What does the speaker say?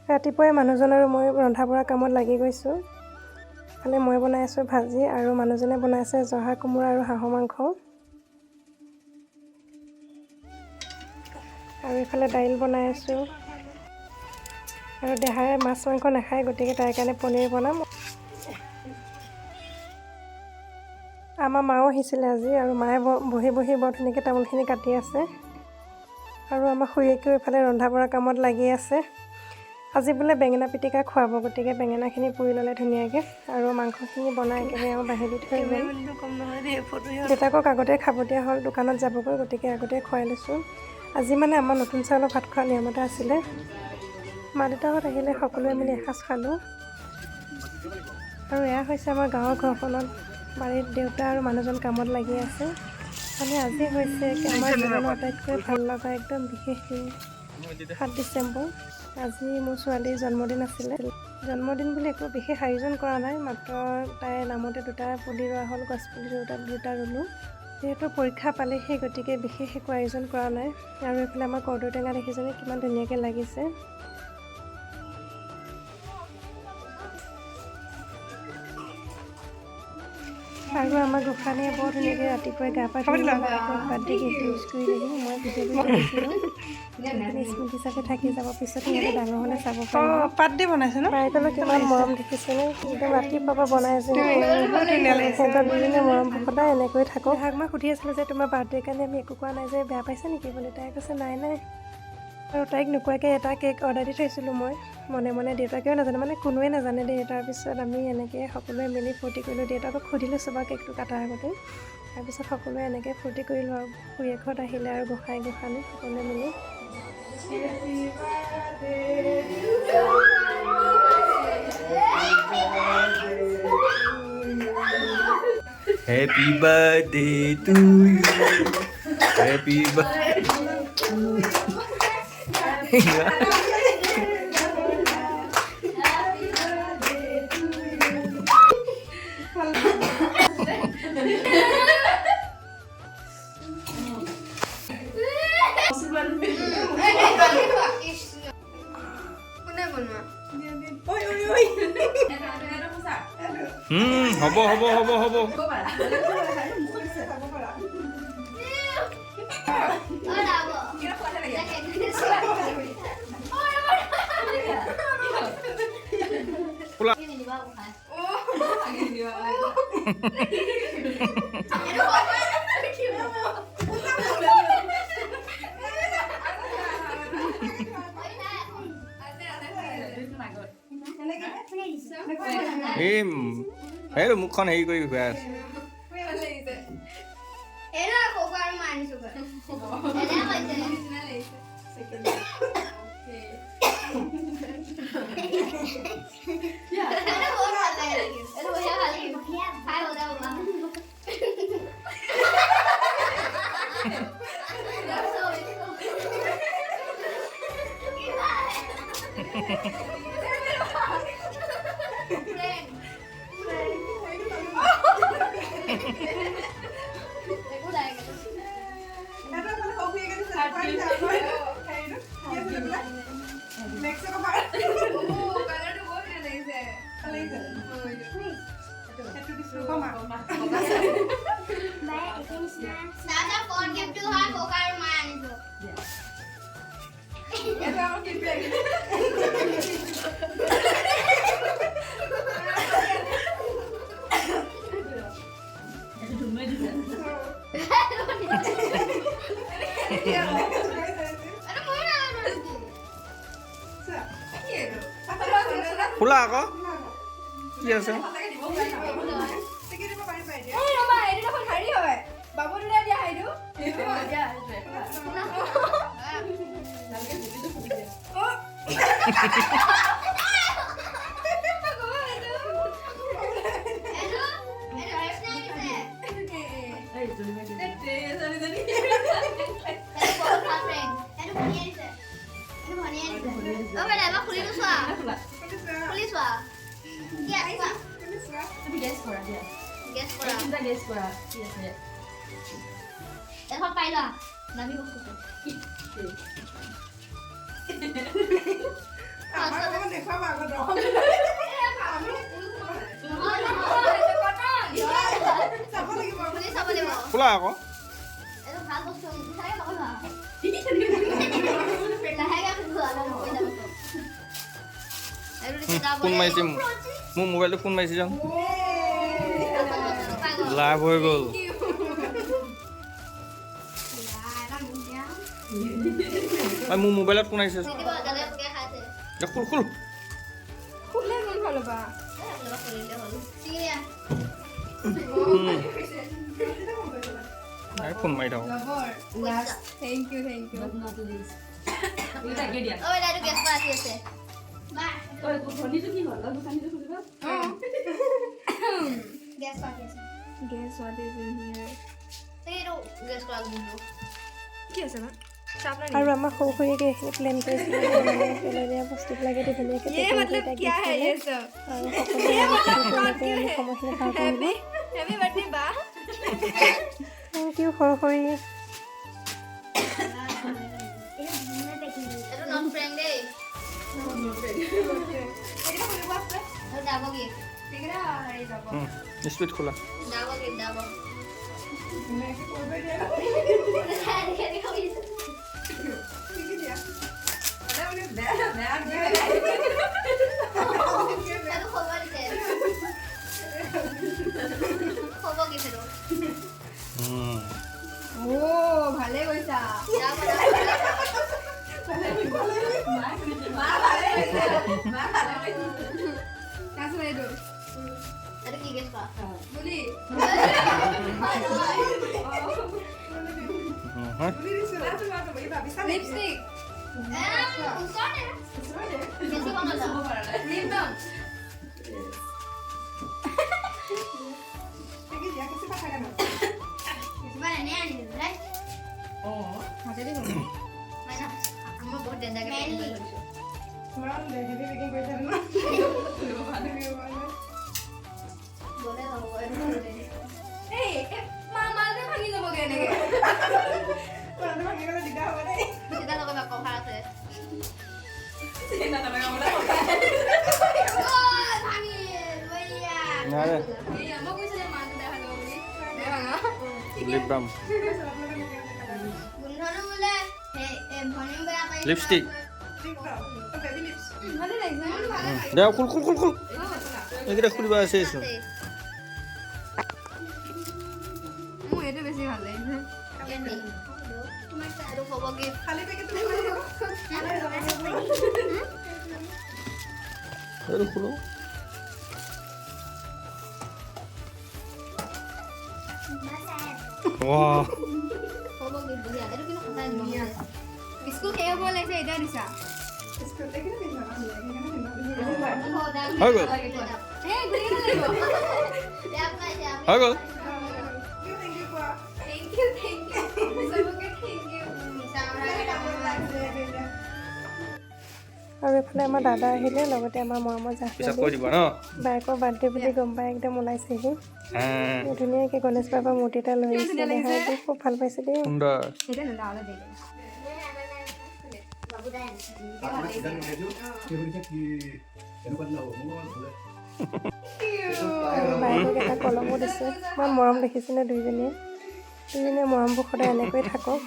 ৰাতিপুৱাই মানুহজন আৰু মই ৰন্ধা বঢ়া কামত লাগি গৈছোঁ। ইফালে মই বনাই আছোঁ ভাজি আৰু মানুহজনে বনাইছে জহা কোমোৰা আৰু হাঁহৰ মাংস। আৰু ইফালে দাইল বনাই আছোঁ। আৰু দেহাই মাছ মাংস নাখায়, গতিকে তাইৰ কাৰণে পনীৰ বনাম। আমাৰ মাও আহিছিলে আজি, আৰু মায়ে বহি বহি বৰ ধুনীয়াকৈ তামোলখিনি কাটি আছে। আৰু আমাৰ খুৰীয়েকেও ইফালে ৰন্ধা বঢ়া কামত লাগি আছে। আজি বোলে বেঙেনা পিটিকা খুৱাব, গতিকে বেঙেনাখিনি পুৰি ল'লে ধুনীয়াকৈ, আৰু মাংসখিনি বনাই একেবাৰে আৰু বাঢ়ি দি থৈ গ'ল। দেউতাকক আগতে খাব দিয়া হ'ল, দোকানত যাবগৈ, গতিকে আগতে খুৱাই লৈছোঁ। আজি মানে আমাৰ নতুন চাউলৰ ভাত খোৱা নিয়ম এটা আছিলে। মা দেউতাহঁত আহিলে সকলোৱে মিলি এসাঁজ খালোঁ। আৰু এয়া হৈছে আমাৰ গাঁৱৰ ঘৰখনত বাৰীত দেউতা আৰু মানুহজন কামত লাগি আছে। মানে আজি হৈছে আমাৰ জীৱনৰ আটাইতকৈ ভাল লগা একদম বিশেষ দিন, 7 ডিচেম্বৰ। আজি মোৰ ছোৱালীৰ জন্মদিন আছিলে। জন্মদিন বুলি একো বিশেষ আয়োজন কৰা নাই, মাত্ৰ তাইৰ নামতে 2টা পুলি ৰোৱা হ'ল, গছপুলি 2টা ৰুলোঁ। যিহেতু পৰীক্ষা পালেহি, গতিকে বিশেষ একো আয়োজন কৰা নাই। আৰু এইফালে আমাৰ কৰ্দৈ টেঙা দেখিছেনে কিমান ধুনীয়াকৈ লাগিছে। আৰু আমাৰ গোসাঁনীয়ে বৰ ধুনীয়াকৈ ৰাতিপুৱাই গা পা ধুই বাৰ্থডে গিফ্ট ইউজ কৰিলেহি। মই ভিডিঅ' কৰি দিছিলোঁ, স্মৃতি হিচাপে থাকি যাব, পিছত সিহঁতে ডাঙৰ হ'লে চাব পাৰিব। পাত দি বনাইছে ন? বাইদেউলৈ কিমান মৰম দেখিছেনে, একদম ৰাতিপুৱাৰ পৰা বনাইছে। সিহঁতৰ দুজনীয়ে মৰম সদায় এনেকৈ থাকোঁ। তাক মই সুধি আছিলোঁ যে তোমাৰ বাৰ্থডেৰ কাৰণে আমি একো কোৱা নাই যে, বেয়া পাইছে নেকি বুলি। তাই কৈছে নাই নাই। আৰু তাইক নোকোৱাকৈ এটা কেক অৰ্ডাৰ দি থৈছিলোঁ মই মনে মনে, দেউতাকেও নাজানে, মানে কোনোৱে নাজানে দেই। তাৰপিছত আমি এনেকৈ সকলোৱে মিলি ফূৰ্তি কৰিলোঁ। দেউতাকক সুধিলোঁ চবৰ কেকটো কটাৰ আগতে। তাৰপিছত সকলোৱে এনেকৈ ফূৰ্তি কৰিলোঁ আৰু খুৰীয়েকহঁত আহিলে আৰু গোসাঁনী সকলোৱে মিলি। Happy birthday to you. Happy birthday to you. হ'ব। এই মুখখন হেৰি কৰি গৈ আছে। খোলা আকৌ কি আছে? এখন পাই লোৱা দামী বস্তু খোলা আকৌ এইটো ভাল বস্তু বিচাৰে নকৰিবা লাহেকে খোৱা নকৰি যাব এইটো দিছে যাব ফোন মাৰিছে মোৰ মোবাইলটো ফোন মাৰিছে যাম লাভ হৈ গ'ল মোৰ মোবাইলত ফোন আহিছে খুল খুল ফোন মাৰি থাকোঁ আৰু আমাৰ সৰু সৰুকৈ এইখিনি প্লেন কৰিছিলে মানে পেলনীয়া বস্তুবিলাকে দি ধুনীয়াকৈ আমি সময়খিনি পাৰ কৰিলোঁ থেংক ইউ সৰু সৰু স্পীড খোলা ভালে কৈছা কি গেছ কৰা বুলি লিপষ্টিক লিপষ্টিক দে খুল খুল খুল খুল এইকেইটা খুলিব আছে মোৰ এইটো বেছি ভাল লাগিছে খোলো বিস্কুট শেষ হ'ব লাগিছে এতিয়া দিছা হৈ গ'ল হৈ গ'ল আৰু এইফালে আমাৰ দাদা আহিলে লগতে আমাৰ মৰমৰ পিছত কৈ দিব ন বাইকৰ বাৰ্থডে বুলি গম পাই একদম ওলাইছেহি ধুনীয়াকৈ গণেশ বাবাৰ মূৰ্তি এটা লৈ আহিছে দেখাইটো খুব ভাল পাইছে দেই সুন্দৰ বাইকক এটা কলমো দিছে ইমান মৰম দেখিছেনে দুইজনীয়ে মৰমবোৰ সদায় এনেকৈয়ে থাকক